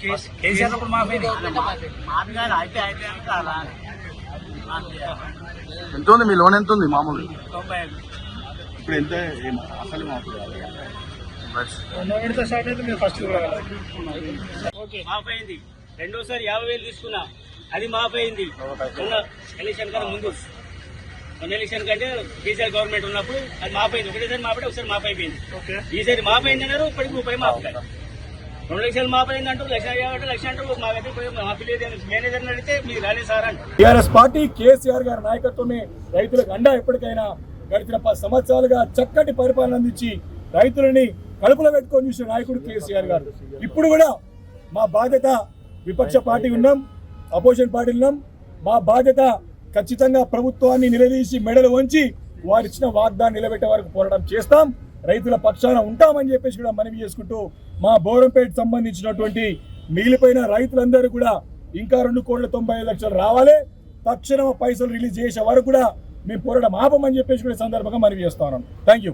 కేసీఆర్ అప్పుడు మాఫీ ఎంత ఉంది మీ లోన్ ఎంత ఉంది మామూలు 95. ఇప్పుడు ఎంత అసలు మాఫీ మాఫ్ అయింది. రెండోసారి 50,000 తీసుకున్నా, అది మాఫ్ అయింది. ఎలక్షన్ కన్నా ముందు ఎలక్షన్ కంటే కేసీఆర్ గవర్నమెంట్ ఉన్నప్పుడు అది మాఫ్ అయింది. ఒకటేసారి మాఫ్ ఒకసారి మాఫ్ అయిపోయింది. ఈసారి మాఫ్ అయింది అన్నారు, ఇప్పటికి రూపాయి మాఫ్ కాదు. 2 లక్షలు మాఫ్ అయింది అంటారు, 1,50,000 అంటారు. మాకైతే మాఫీ లేదు. మేనేజర్ని అడిగితే మీరు రాలేదు సార్ అంటారు. టీఆర్ఎస్ పార్టీ కేసీఆర్ గారి నాయకత్వమే రైతులకు అండా. ఎప్పటికైనా గడిచిన 10 సంవత్సరాలుగా చక్కటి పరిపాలన అందించి రైతులని కడుపులో పెట్టుకొని చూసిన నాయకుడు కేసీఆర్ గారు. ఇప్పుడు కూడా మా బాధ్యత, విపక్ష పార్టీ ఉన్నాం, అపోజిషన్ పార్టీ ఉన్నాం, మా బాధ్యత ఖచ్చితంగా ప్రభుత్వాన్ని నిలదీసి మెడలు వంచి వారిచ్చిన వాగ్దానం నిలబెట్టే వరకు పోరాటం చేస్తాం. రైతుల పక్షాన ఉంటామని చెప్పేసి కూడా మనవి చేసుకుంటూ మా బోరంపేట సంబంధించినటువంటి మిగిలిపోయిన రైతులందరూ కూడా ఇంకా 2,95,00,000 రావాలి. తక్షణం పైసలు రిలీజ్ చేసే వరకు కూడా మేము పోరాటం ఆపమని చెప్పేసి కూడా సందర్భంగా మనవి చేస్తున్నాం. Thank you.